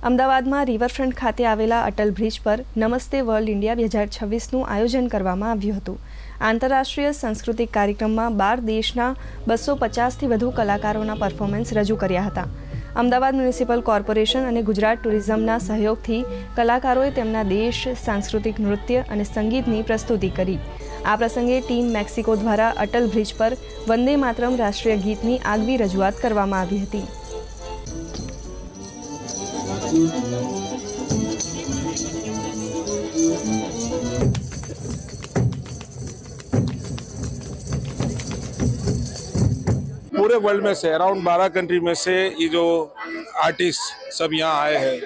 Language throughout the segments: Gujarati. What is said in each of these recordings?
અમદાવાદમાં રિવરફ્રન્ટ ખાતે આવેલા અટલ બ્રિજ પર નમસ્તે વર્લ્ડ ઇન્ડિયા 2026નું આયોજન કરવામાં આવ્યું હતું। આંતરરાષ્ટ્રીય સાંસ્કૃતિક કાર્યક્રમમાં 12 દેશના 250થી વધુ કલાકારોના પરફોર્મન્સ રજૂ કર્યા હતા। અમદાવાદ મ્યુનિસિપલ કોર્પોરેશન અને ગુજરાત ટુરિઝમના સહયોગથી કલાકારોએ તેમના દેશ, સાંસ્કૃતિક નૃત્ય અને સંગીતની પ્રસ્તુતિ કરી। આ પ્રસંગે ટીમ મેક્સિકો દ્વારા અટલ બ્રિજ પર વંદે માતરમ રાષ્ટ્રીય ગીતની આગવી રજૂઆત કરવામાં આવી હતી। पूरे वर्ल्ड में से अराउंड 12 कंट्री में से ये जो आर्टिस्ट सब यहाँ आए हैं,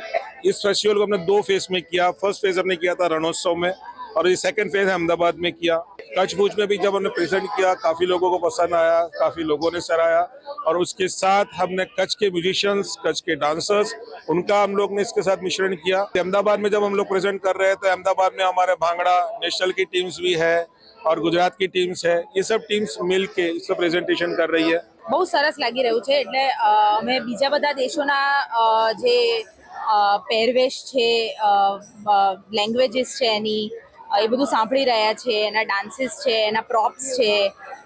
इस फेस्टिवल को हमने 2 फेज में किया। फर्स्ट फेज हमने किया था रणोत्सव में और ये सेकंड फेज अहमदाबाद में किया। कच्छ भुज में भी जब हमने प्रेजेंट किया काफ़ी लोगों को पसंद आया, काफ़ी लोगों ने सराहा और उसके साथ हमने कच्छ के म्यूजिशियंस, कच्छ के डांसर्स, उनका हम लोग ने इसके साथ मिश्रण किया। अहमदाबाद में जब हम लोग प्रेजेंट कर रहे हैं तो अहमदाबाद में हमारे भांगड़ा नेशनल की टीम्स भी है और गुजरात की टीम्स है। ये सब टीम्स मिल के इसका प्रेजेंटेशन कर रही है। બહુ સરસ લાગી રહ્યું છે। એટલે અમે બીજા બધા દેશોના જે પહેરવેશ છે, લેંગ્વેજીસ છે એની, એ બધું સાંભળી રહ્યા છે, એના ડાન્સીસ છે, એના પ્રોપ્સ છે,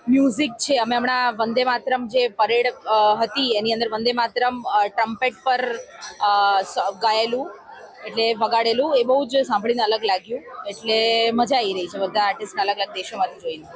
મ્યુઝિક છે। અમે હમણાં વંદે માતરમ જે પરેડ હતી એની અંદર વંદે માતરમ ટ્રમ્પેટ પર ગાયેલું એટલે વગાડેલું, એ બહુ જ સાંભળીને અલગ લાગ્યું। એટલે મજા આવી રહી છે બધા આર્ટિસ્ટ અલગ અલગ દેશોમાંથી જોઈને।